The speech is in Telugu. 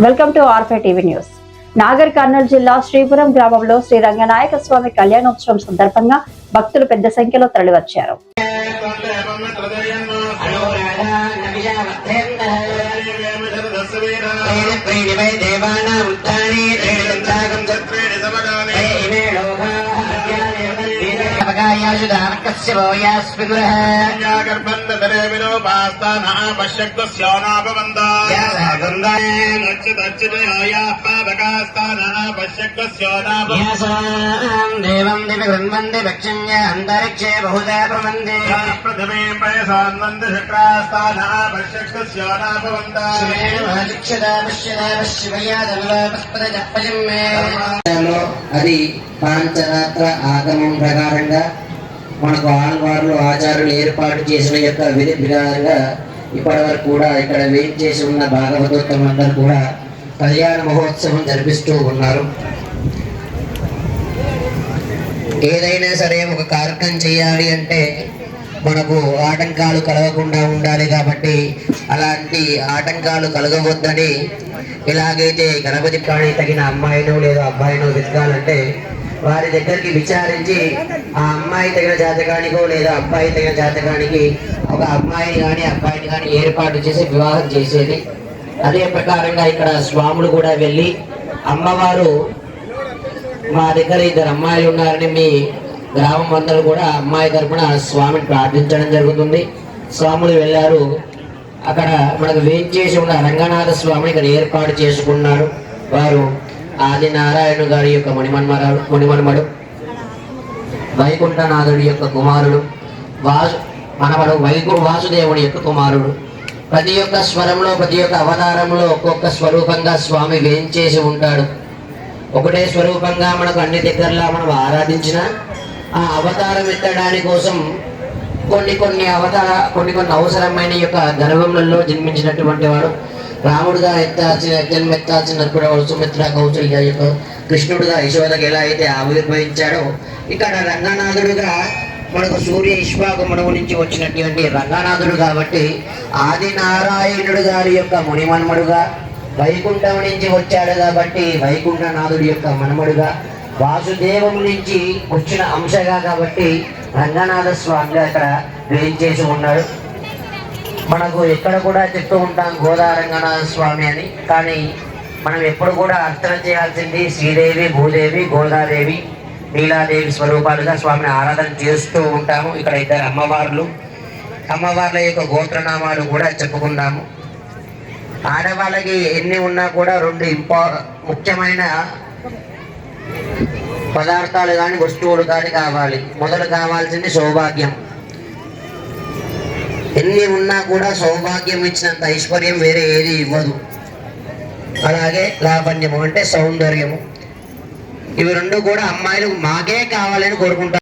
వెల్కమ్ టు ఆర్ఫే టీవీ న్యూస్. నాగర్ కర్నూలు జిల్లా శ్రీపురం గ్రామంలో శ్రీ రంగనాయక స్వామి కళ్యాణోత్సవం సందర్భంగా భక్తులు పెద్ద సంఖ్యలో తరలివచ్చారు. अंतरिक्षे बहुधा प्रबंधे प्रथमे पयसान्वन्द चक्रास्ताना అది పాంచరాత్ర ఆగమం ప్రకారంగా మనకు ఆళ్వార్లు ఆచార్యులు ఏర్పాటు చేసిన యొక్క విధి ప్రకారంగా ఇప్పటి వరకు కూడా ఇక్కడ వేయించేసి ఉన్న భాగవతోత్తములందరూ కూడా కళ్యాణ మహోత్సవం జరిపిస్తూ ఉన్నారు. ఏదైనా సరే ఒక కార్యక్రమం చేయాలి అంటే మనకు ఆటంకాలు కలగకుండా ఉండాలి. కాబట్టి అలాంటి ఆటంకాలు కలగవద్దని ఎలాగైతే గణపతి కానీ తగిన అమ్మాయినో లేదా అబ్బాయినో వెతకాలంటే వారి దగ్గరికి విచారించి ఆ అమ్మాయి తగిన జాతకానికో లేదా అబ్బాయి తగిన జాతకానికి ఒక అమ్మాయిని కానీ అబ్బాయిని కానీ ఏర్పాటు చేసి వివాహం చేసేది. అదే ప్రకారంగా ఇక్కడ స్వాములు కూడా వెళ్ళి అమ్మవారు మా దగ్గర 2 అమ్మాయిలు ఉన్నారని మీ గ్రామం అందరూ కూడా అమ్మాయి తరపున స్వామిని ప్రార్థించడం జరుగుతుంది. స్వాములు వెళ్ళారు. అక్కడ మనకు వేయించేసి ఉన్న రంగనాథ స్వామిని ఇక్కడ ఏర్పాటు చేసుకున్నారు. వారు ఆదినారాయణ గారి యొక్క మునిమన్మడు వైకుంఠనాథుడి యొక్క కుమారుడు మనవడు వాసుదేవుని యొక్క కుమారుడు. ప్రతి ఒక్క స్వరంలో ప్రతి ఒక్క అవతారంలో ఒక్కొక్క స్వరూపంగా స్వామి వేయించేసి ఉంటాడు. ఒకటే స్వరూపంగా మనకు అన్ని దగ్గరలా మనం ఆరాధించిన ఆ అవతారం ఎత్తడానికి కోసం కొన్ని అవసరమైన యొక్క గర్భంలో జన్మించినటువంటి వాడు రాముడుగా ఎత్తాల్సిన సుమిత్ర కౌశల్య యొక్క కృష్ణుడుగా యశోదకి ఎలా అయితే ఆవిర్భవించాడో ఇక్కడ రంగనాథుడుగా మనకు సూర్య ఇష్వాకు మనువు నుంచి వచ్చినటువంటి రంగనాథుడు కాబట్టి ఆదినారాయణుడు గారి యొక్క మునిమన్మడుగా వైకుంఠం నుంచి వచ్చాడు కాబట్టి వైకుంఠనాథుడి యొక్క మన్మడుగా వాసుదేవం నుంచి వచ్చిన అంశగా కాబట్టి రంగనాథ స్వామిగా ఇక్కడ వేయించేసి ఉన్నాడు. మనకు ఎక్కడ కూడా చెప్తూ ఉంటాం గోదా రంగనాథ స్వామి అని. కానీ మనం ఎప్పుడు కూడా అర్చన చేయాల్సింది శ్రీదేవి, భూదేవి, గోదాదేవి, నీలాదేవి స్వరూపాలుగా స్వామిని ఆరాధన చేస్తూ ఉంటాము. ఇక్కడ 2 అమ్మవార్ల యొక్క గోత్రనామాలు కూడా చెప్పుకుందాము. ఆడవాళ్ళకి ఎన్ని ఉన్నా కూడా 2 ముఖ్యమైన పదార్థాలు కానీ వస్తువులు కానీ కావాలి. మొదలు కావాల్సింది సౌభాగ్యం. ఎన్ని ఉన్నా కూడా సౌభాగ్యం ఇచ్చినంత ఐశ్వర్యం వేరే ఏది ఇవ్వదు. అలాగే లావణ్యము అంటే సౌందర్యము. ఇవి 2 కూడా అమ్మాయిలు మాకే కావాలని కోరుకుంటారు.